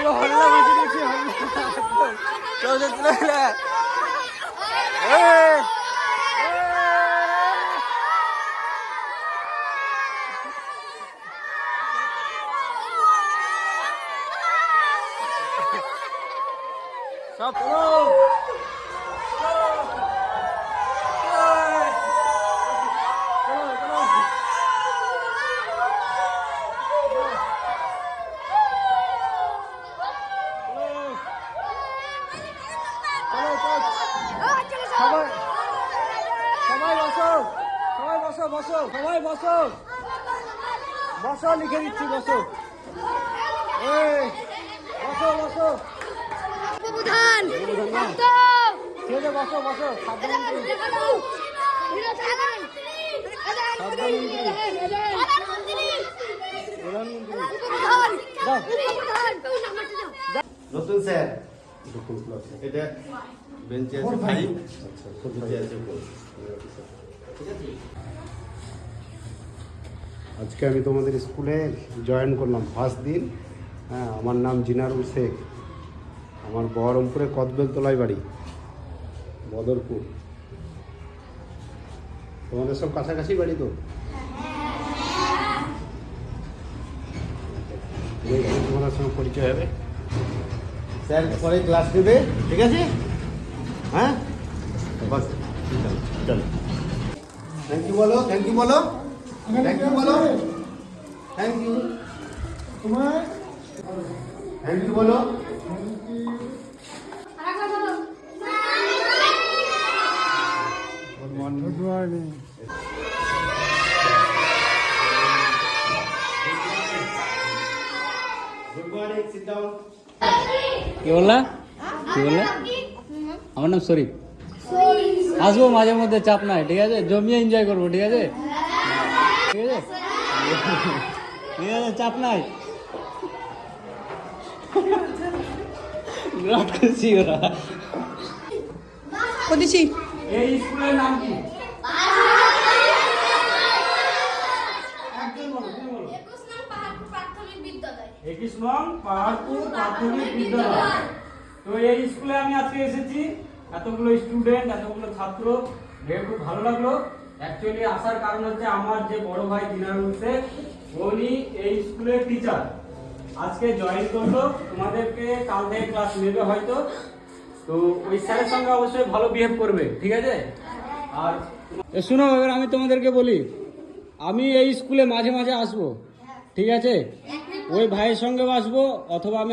পুরো হল্লা মাঝে দিয়েছি, চলে চলে সব সবাই সবাই বসো, সবাই বসো, বসো, সবাই বসো, বসো, লিখে দিচ্ছি, বসো, বসো, বসো, বসো, বসো, নতুন স্যার এটা বেঞ্চে আছে 5, নিচে আছে 4। আজকে আমি তোমাদের স্কুলে জয়েন করলাম ফার্স্ট দিন। হ্যাঁ, আমার নাম জিনারুল শেখ, আমার বহরমপুরে কদবেলতলায় বাড়ি, বদরপুর। তোমাদের সব কাছাকাছি বাড়ি তো? তোমাদের সঙ্গে পরিচয় হবে। স্যার পরে ক্লাস নেবে, ঠিক আছে? হ্যাঁ, বাস চলো। থ্যাংক ইউ বলো, থ্যাংক ইউ বলো, থ্যাংক ইউ বলো, থ্যাংক ইউ, তোমার থ্যাংক ইউ বলো। Good morning. Good morning. Good morning, sit down. কি বললা? কি বললা? আমার নাম শরীফ। আসবো মাঝে মধ্যে, চাপ নাই, ঠিক আছে? জমিয়ে এনজয় করবো, ঠিক আছে? ঠিক আছে, ঠিক আছে, চাপ নাই। বিরাট খুশি ওরা। কদিছি এই স্কুলের নাম কি? একুশ নং পাহাড়পুর প্রাথমিক বিদ্যালয়। তো এই স্কুলে আমি আজকে এসেছি, এতগুলো স্টুডেন্ট, এতগুলো ছাত্র, দেখে খুব ভালো লাগলো। অ্যাকচুয়ালি আসার কারণ হচ্ছে আমার যে বড় ভাই জিনারুল শেখ, উনি এই স্কুলের টিচার, আজকে জয়েন করলো। তোমাদেরকে কাল থেকে ক্লাস নেবে হয়তো, তো ওই স্যারের সঙ্গে অবশ্যই ভালো বিহেভ করবে, ঠিক আছে? আর শুনো, এবার আমি তোমাদেরকে বলি, আমি এই স্কুলে মাঝে মাঝে আসবো, ঠিক আছে? ওই ভাইয়ের সঙ্গেও আসবো, অথবা আমি